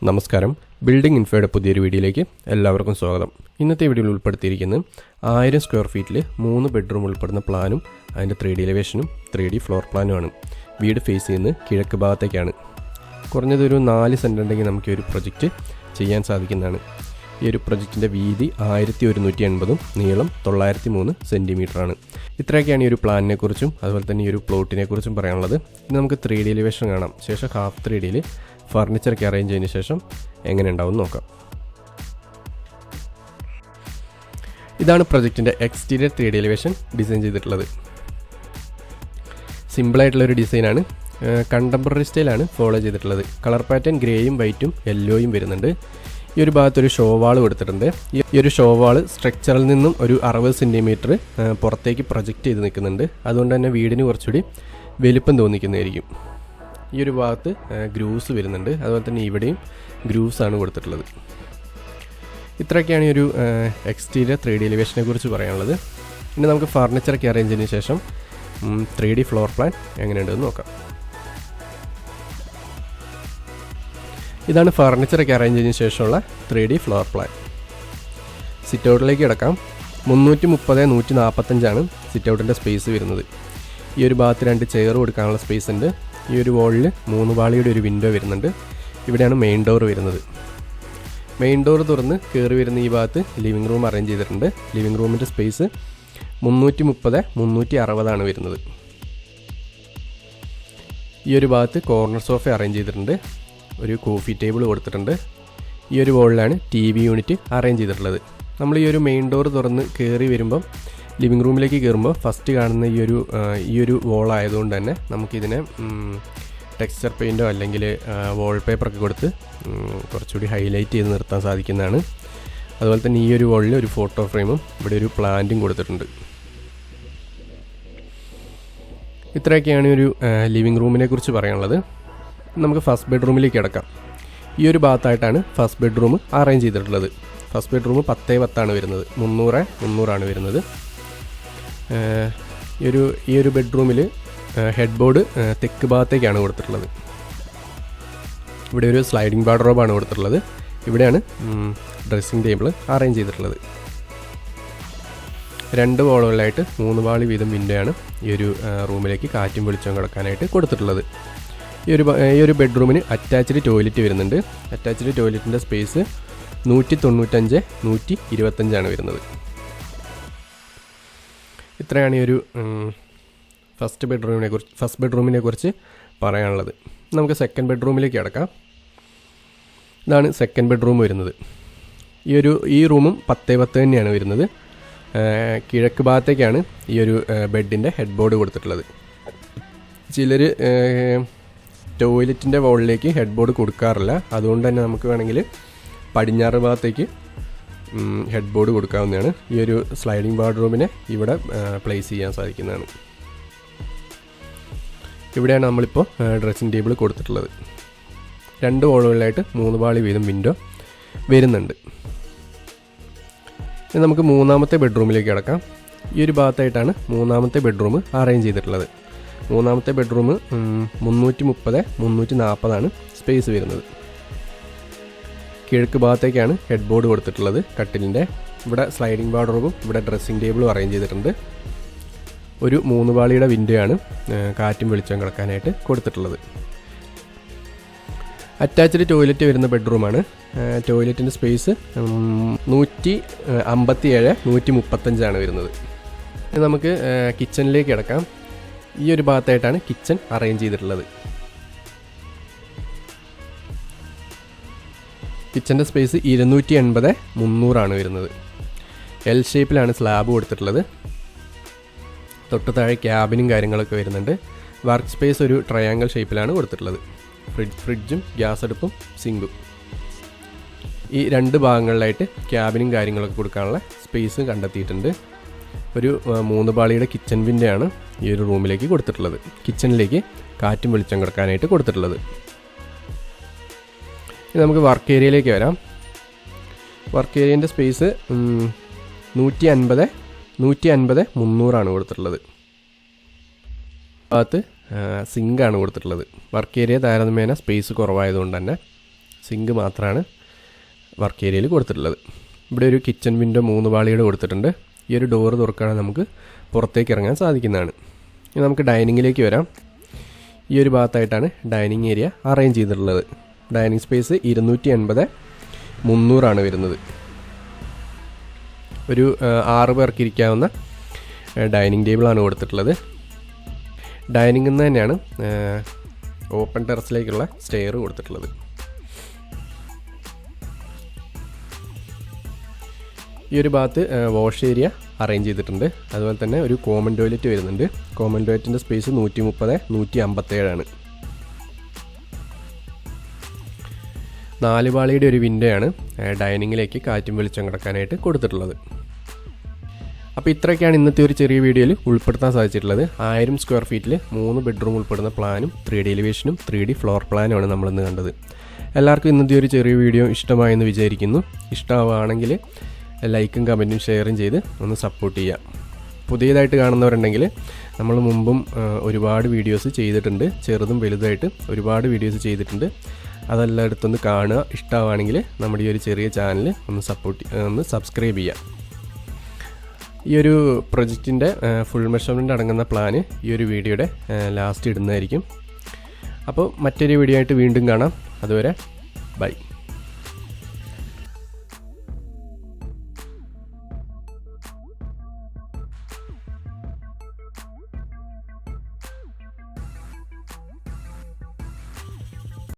നമസ്കാരം. ബിൽഡിംഗ് ഇൻഫോയുടെ പുതിയൊരു വീഡിയോയിലേക്ക് എല്ലാവർക്കും സ്വാഗതം. ഇന്നത്തെ വീഡിയോയിൽ ഉൾപ്പെടുത്തിയിരിക്കുന്നത് 1000 സ്ക്വയർ ഫീറ്റിൽ 3 ബെഡ്റൂം ഉൾപ്പെടുന്ന പ്ലാനും അതിൻ്റെ 3D എലിവേഷനും 3D ഫ്ലോർ പ്ലാനുമാണ്. വീട് ഫേസ് ചെയ്യുന്നത് കിഴക്ക് ഭാഗത്തേക്കാണ്. കുറഞ്ഞതൊരു 4 സെൻറ്റ് ഉണ്ടെങ്കിൽ നമുക്ക് ഒരു പ്രൊജക്റ്റ് ചെയ്യാൻ സാധിക്കുന്നതാണ്. ഈ ഒരു പ്രൊജക്റ്റിൻ്റെ വീതി 1180 നീളം 903 സെൻറ്റിമീറ്ററാണ്. ഇത്രയൊക്കെയാണ് ഈ ഒരു പ്ലാനിനെ കുറിച്ചും അതുപോലെ തന്നെ ഈ ഒരു പ്ലോട്ടിനെ കുറിച്ചും പറയാനുള്ളത്. ഇനി നമുക്ക് 3D എലിവേഷൻ കാണാം. ശേഷം ഹാഫ് 3Dയിൽ ഫർണിച്ചറൊക്കെ അറേഞ്ച് ചെയ്തതിന് ശേഷം എങ്ങനെ ഉണ്ടാവും നോക്കാം. ഇതാണ് പ്രൊജക്റ്റിൻ്റെ എക്സ്റ്റീരിയർ 3D എലിവേഷൻ ഡിസൈൻ ചെയ്തിട്ടുള്ളത്. സിമ്പിളായിട്ടുള്ളൊരു ഡിസൈനാണ്. കണ്ടംപററി സ്റ്റൈലാണ് ഫോളോ ചെയ്തിട്ടുള്ളത്. കളർ പാറ്റേൺ ഗ്രേയും വൈറ്റും യെല്ലോയും വരുന്നുണ്ട്. ഈ ഒരു ഭാഗത്തൊരു ഷോ വാൾ കൊടുത്തിട്ടുണ്ട്. ഈ ഒരു ഷോ വാൾ സ്ട്രക്ചറിൽ നിന്നും ഒരു 60 സെൻറ്റിമീറ്റർ പുറത്തേക്ക് പ്രൊജക്റ്റ് ചെയ്ത് നിൽക്കുന്നുണ്ട്. അതുകൊണ്ട് തന്നെ വീടിന് കുറച്ചുകൂടി വലിപ്പം തോന്നിക്കുന്നതായിരിക്കും. ഈ ഒരു ഭാഗത്ത് ഗ്രൂവ്സ് വരുന്നുണ്ട്. അതുപോലെ തന്നെ ഇവിടെയും ഗ്രൂവ്സ് ആണ് കൊടുത്തിട്ടുള്ളത്. ഇത്രയൊക്കെയാണ് ഈ ഒരു എക്സ്റ്റീരിയർ 3D എലിവേഷനെ കുറിച്ച് പറയാനുള്ളത്. ഇനി നമുക്ക് ഫർണിച്ചറൊക്കെ അറേഞ്ച് ചെയ്തതിന് ശേഷം 3D ഫ്ലോർ പ്ലാൻ എങ്ങനെയുണ്ടെന്ന് നോക്കാം. ഇതാണ് ഫർണിച്ചറൊക്കെ അറേഞ്ച് ചെയ്തതിന് ശേഷമുള്ള 3D ഫ്ലോർ പ്ലാൻ. സിറ്റ് ഔട്ടിലേക്ക് കിടക്കാം. 330x145 സിറ്റ് ഔട്ടിൻ്റെ സ്പേസ് വരുന്നത്. ഈ ഒരു ഭാഗത്ത് 2 ചെയർ കൊടുക്കാനുള്ള സ്പേസ് ഉണ്ട്. ഈ ഒരു വാളിൽ 3 പാളിയുടെ ഒരു വിൻഡോ വരുന്നുണ്ട്. ഇവിടെയാണ് മെയിൻ ഡോർ വരുന്നത്. മെയിൻ ഡോർ തുറന്ന് കയറി വരുന്ന ഈ ഭാഗത്ത് ലിവിങ് റൂം അറേഞ്ച് ചെയ്തിട്ടുണ്ട്. ലിവിങ് റൂമിൻ്റെ സ്പേസ് 330x360 വരുന്നത്. ഈ ഒരു ഭാഗത്ത് കോർണർ സോഫ അറേഞ്ച് ചെയ്തിട്ടുണ്ട്. ഒരു കോഫി ടേബിൾ കൊടുത്തിട്ടുണ്ട്. ഈ ഒരു വാളിലാണ് TV യൂണിറ്റ് അറേഞ്ച് ചെയ്തിട്ടുള്ളത്. നമ്മൾ ഈ ഒരു മെയിൻ ഡോർ തുറന്ന് കയറി വരുമ്പം ലിവിങ് റൂമിലേക്ക് കയറുമ്പോൾ ഫസ്റ്റ് കാണുന്ന ഈ ഒരു വോൾ ആയതുകൊണ്ട് തന്നെ നമുക്കിതിനെ ടെക്സ്ചർ പെയിൻറ്റോ അല്ലെങ്കിൽ വാൾപേപ്പറൊക്കെ കൊടുത്ത് കുറച്ചുകൂടി ഹൈലൈറ്റ് ചെയ്ത് നിർത്താൻ സാധിക്കുന്നതാണ്. അതുപോലെ തന്നെ ഈ ഒരു വോളിൽ ഒരു ഫോട്ടോ ഫ്രെയിമും ഇവിടെ ഒരു പ്ലാന്റും കൊടുത്തിട്ടുണ്ട്. ഇത്രയൊക്കെയാണ് ഒരു ലിവിങ് റൂമിനെ കുറിച്ച് പറയാനുള്ളത്. നമുക്ക് ഫസ്റ്റ് ബെഡ്റൂമിലേക്ക് കിടക്കാം. ഈ ഒരു ഭാഗത്തായിട്ടാണ് ഫസ്റ്റ് ബെഡ്റൂം അറേഞ്ച് ചെയ്തിട്ടുള്ളത്. ഫസ്റ്റ് ബെഡ്റൂം 10x10 വരുന്നത്. 300x300 വരുന്നത്. ഈ ഒരു ബെഡ്റൂമിൽ ഹെഡ് ബോർഡ് തെക്ക് ഭാഗത്തേക്കാണ് കൊടുത്തിട്ടുള്ളത്. ഇവിടെ ഒരു സ്ലൈഡിംഗ് വാർഡ്രോബാണ് കൊടുത്തിട്ടുള്ളത്. ഇവിടെയാണ് ഡ്രസ്സിംഗ് ടേബിൾ അറേഞ്ച് ചെയ്തിട്ടുള്ളത്. 2 വാളുകളിലായിട്ട് 3 പാളി വീതം വിൻഡോയാണ് ഈ ഒരു റൂമിലേക്ക് കാറ്റും വെളിച്ചവും കിടക്കാനായിട്ട് കൊടുത്തിട്ടുള്ളത്. ഈ ഒരു ബെഡ്റൂമിന് അറ്റാച്ച്ഡ് ടോയ്ലറ്റ് വരുന്നുണ്ട്. അറ്റാച്ച്ഡ് ടോയ്ലറ്റിൻ്റെ സ്പേസ് 195x125 വരുന്നത്. ഇത്രയാണ് ഈ ഒരു ഫസ്റ്റ് ബെഡ്റൂമിനെ കുറിച്ച് പറയാനുള്ളത്. നമുക്ക് സെക്കൻഡ് ബെഡ്റൂമിലേക്ക് കിടക്കാം. ഇതാണ് സെക്കൻഡ് ബെഡ്റൂം വരുന്നത്. ഈ റൂമും 10x10 തന്നെയാണ് വരുന്നത്. കിഴക്ക് ഭാഗത്തേക്കാണ് ഈ ഒരു ബെഡിൻ്റെ ഹെഡ് ബോർഡ് കൊടുത്തിട്ടുള്ളത്. ചിലർ ടോയ്ലറ്റിൻ്റെ വോളിലേക്ക് ഹെഡ് ബോർഡ് കൊടുക്കാറില്ല. അതുകൊണ്ട് തന്നെ നമുക്ക് വേണമെങ്കിൽ പടിഞ്ഞാറ് ഭാഗത്തേക്ക് ഹെഡ് ബോർഡ് കൊടുക്കാവുന്നതാണ്. ഈ ഒരു സ്ലൈഡിംഗ് വാർഡ്രോബിനെ ഇവിടെ പ്ലേസ് ചെയ്യാൻ സാധിക്കുന്നതാണ്. ഇവിടെയാണ് നമ്മളിപ്പോൾ ഡ്രസ്സിംഗ് ടേബിൾ കൊടുത്തിട്ടുള്ളത്. 2 വാളുകളിലായിട്ട് 3 പാളി വീതം വിൻഡോ വരുന്നുണ്ട്. ഇനി നമുക്ക് മൂന്നാമത്തെ ബെഡ്റൂമിലേക്ക് കിടക്കാം. ഈ ഒരു ഭാഗത്തായിട്ടാണ് മൂന്നാമത്തെ ബെഡ്റൂം അറേഞ്ച് ചെയ്തിട്ടുള്ളത്. മൂന്നാമത്തെ ബെഡ്റൂം 330x340 സ്പേസ് വരുന്നത്. കിഴക്ക് ഭാഗത്തേക്കാണ് ഹെഡ് ബോർഡ് കൊടുത്തിട്ടുള്ളത് കട്ടിലിൻ്റെ. ഇവിടെ സ്ലൈഡിംഗ് വാർഡ്രോബും ഇവിടെ ഡ്രസ്സിംഗ് ടേബിളും അറേഞ്ച് ചെയ്തിട്ടുണ്ട്. ഒരു 3 പാളിയുടെ വിൻഡോ ആണ് കാറ്റും വെളിച്ചവും കിടക്കാനായിട്ട് കൊടുത്തിട്ടുള്ളത്. അറ്റാച്ച്ഡ് ടോയ്ലറ്റ് വരുന്ന ബെഡ്റൂമാണ്. ടോയ്ലറ്റിൻ്റെ സ്പേസ് 157x135 വരുന്നത്. നമുക്ക് കിച്ചണിലേക്ക് കിടക്കാം. ഈ ഒരു ഭാഗത്തായിട്ടാണ് കിച്ചൺ അറേഞ്ച് ചെയ്തിട്ടുള്ളത്. കിച്ചൻ്റെ സ്പേസ് 280x300 വരുന്നത്. L ഷേപ്പിലാണ് സ്ലാബ് കൊടുത്തിട്ടുള്ളത്. തൊട്ട് താഴെ ക്യാബിനും കാര്യങ്ങളൊക്കെ വരുന്നുണ്ട്. വർക്ക് സ്പേസ് ഒരു ട്രയാങ്കിൾ ഷേപ്പിലാണ് കൊടുത്തിട്ടുള്ളത്. ഫ്രിഡ്ജും ഗ്യാസ് അടുപ്പും സിങ്കും. ഈ 2 ഭാഗങ്ങളിലായിട്ട് ക്യാബിനും കാര്യങ്ങളൊക്കെ കൊടുക്കാനുള്ള സ്പേസ് കണ്ടെത്തിയിട്ടുണ്ട്. ഒരു 3 പാളിയുടെ കിച്ചൺ വിൻഡോ ആണ് ഈ ഒരു റൂമിലേക്ക് കൊടുത്തിട്ടുള്ളത്. കിച്ചണിലേക്ക് കാറ്റും വെളിച്ചം കിടക്കാനായിട്ട് കൊടുത്തിട്ടുള്ളത്. ഇനി നമുക്ക് വർക്ക് ഏരിയയിലേക്ക് വരാം. വർക്ക് ഏരിയൻ്റെ സ്പേസ് 150x300 കൊടുത്തിട്ടുള്ളത്. ഭാഗത്ത് സിങ്കാണ് കൊടുത്തിട്ടുള്ളത്. വർക്ക് ഏരിയ താരതമ്യേന സ്പേസ് കുറവായതുകൊണ്ട് തന്നെ സിങ്ക് മാത്രമാണ് വർക്ക് ഏരിയയിൽ കൊടുത്തിട്ടുള്ളത്. ഇവിടെ ഒരു കിച്ചൺ വിൻഡോ 3 പാളിയുടെ കൊടുത്തിട്ടുണ്ട്. ഈ ഒരു ഡോറ് തുറക്കുകയാണെങ്കിൽ നമുക്ക് പുറത്തേക്ക് ഇറങ്ങാൻ സാധിക്കുന്നതാണ്. ഇനി നമുക്ക് ഡൈനിങ്ങിലേക്ക് വരാം. ഈ ഒരു ഭാഗത്തായിട്ടാണ് ഡൈനിങ് ഏരിയ അറേഞ്ച് ചെയ്തിട്ടുള്ളത്. ഡൈനിങ് സ്പേസ് 280/300 വരുന്നത്. ഒരു 6 പേർക്ക് ഇരിക്കാവുന്ന ഡൈനിങ് ടേബിളാണ് കൊടുത്തിട്ടുള്ളത്. ഡൈനിങ്ങിൽ നിന്ന് തന്നെയാണ് ഓപ്പൺ ടെറസിലേക്കുള്ള സ്റ്റെയർ കൊടുത്തിട്ടുള്ളത്. ഈ ഒരു ഭാഗത്ത് വാഷ് ഏരിയ അറേഞ്ച് ചെയ്തിട്ടുണ്ട്. അതുപോലെ തന്നെ ഒരു കോമൺ ടോയ്ലറ്റ് വരുന്നുണ്ട്. കോമൺ ടോയ്ലറ്റിൻ്റെ സ്പേസ് 130/157 4 പാളിയുടെ ഒരു വിൻഡോയാണ് ഡൈനിങ്ങിലേക്ക് കാറ്റും വെളിച്ചം കിടക്കാനായിട്ട് കൊടുത്തിട്ടുള്ളത്. അപ്പോൾ ഇത്രയൊക്കെയാണ് ഇന്നത്തെ ഒരു ചെറിയ വീഡിയോയിൽ ഉൾപ്പെടുത്താൻ സാധിച്ചിട്ടുള്ളത്. 1000 സ്ക്വയർ ഫീറ്റിൽ 3 ബെഡ്റൂം ഉൾപ്പെടുന്ന പ്ലാനും 3D എലിവേഷനും 3D ഫ്ലോർ പ്ലാനുമാണ് നമ്മളിന്ന് കണ്ടത്. എല്ലാവർക്കും ഇന്നത്തെ ഒരു ചെറിയ വീഡിയോ ഇഷ്ടമായെന്ന് വിചാരിക്കുന്നു. ഇഷ്ടമാവുകയാണെങ്കിൽ ലൈക്കും കമൻറ്റും ഷെയറും ചെയ്ത് ഒന്ന് സപ്പോർട്ട് ചെയ്യുക. പുതിയതായിട്ട് കാണുന്നവരുണ്ടെങ്കിൽ നമ്മൾ മുമ്പും ഒരുപാട് വീഡിയോസ് ചെയ്തിട്ടുണ്ട്. ചെറുതും വലുതായിട്ട് ഒരുപാട് വീഡിയോസ് ചെയ്തിട്ടുണ്ട്. അതെല്ലായിടത്തൊന്ന് കാണുക. ഇഷ്ടമാവുകയാണെങ്കിൽ നമ്മുടെ ഈ ഒരു ചെറിയ ചാനൽ ഒന്ന് സബ്സ്ക്രൈബ് ചെയ്യുക. ഈ ഒരു പ്രൊജക്റ്റിൻ്റെ ഫുൾ മെഷർമെൻ്റ് അടങ്ങുന്ന പ്ലാന് ഈ ഒരു വീഡിയോയുടെ ലാസ്റ്റ് ഇടുന്നതായിരിക്കും. അപ്പോൾ മറ്റൊരു വീഡിയോ ആയിട്ട് വീണ്ടും കാണാം. അതുവരെ ബൈ.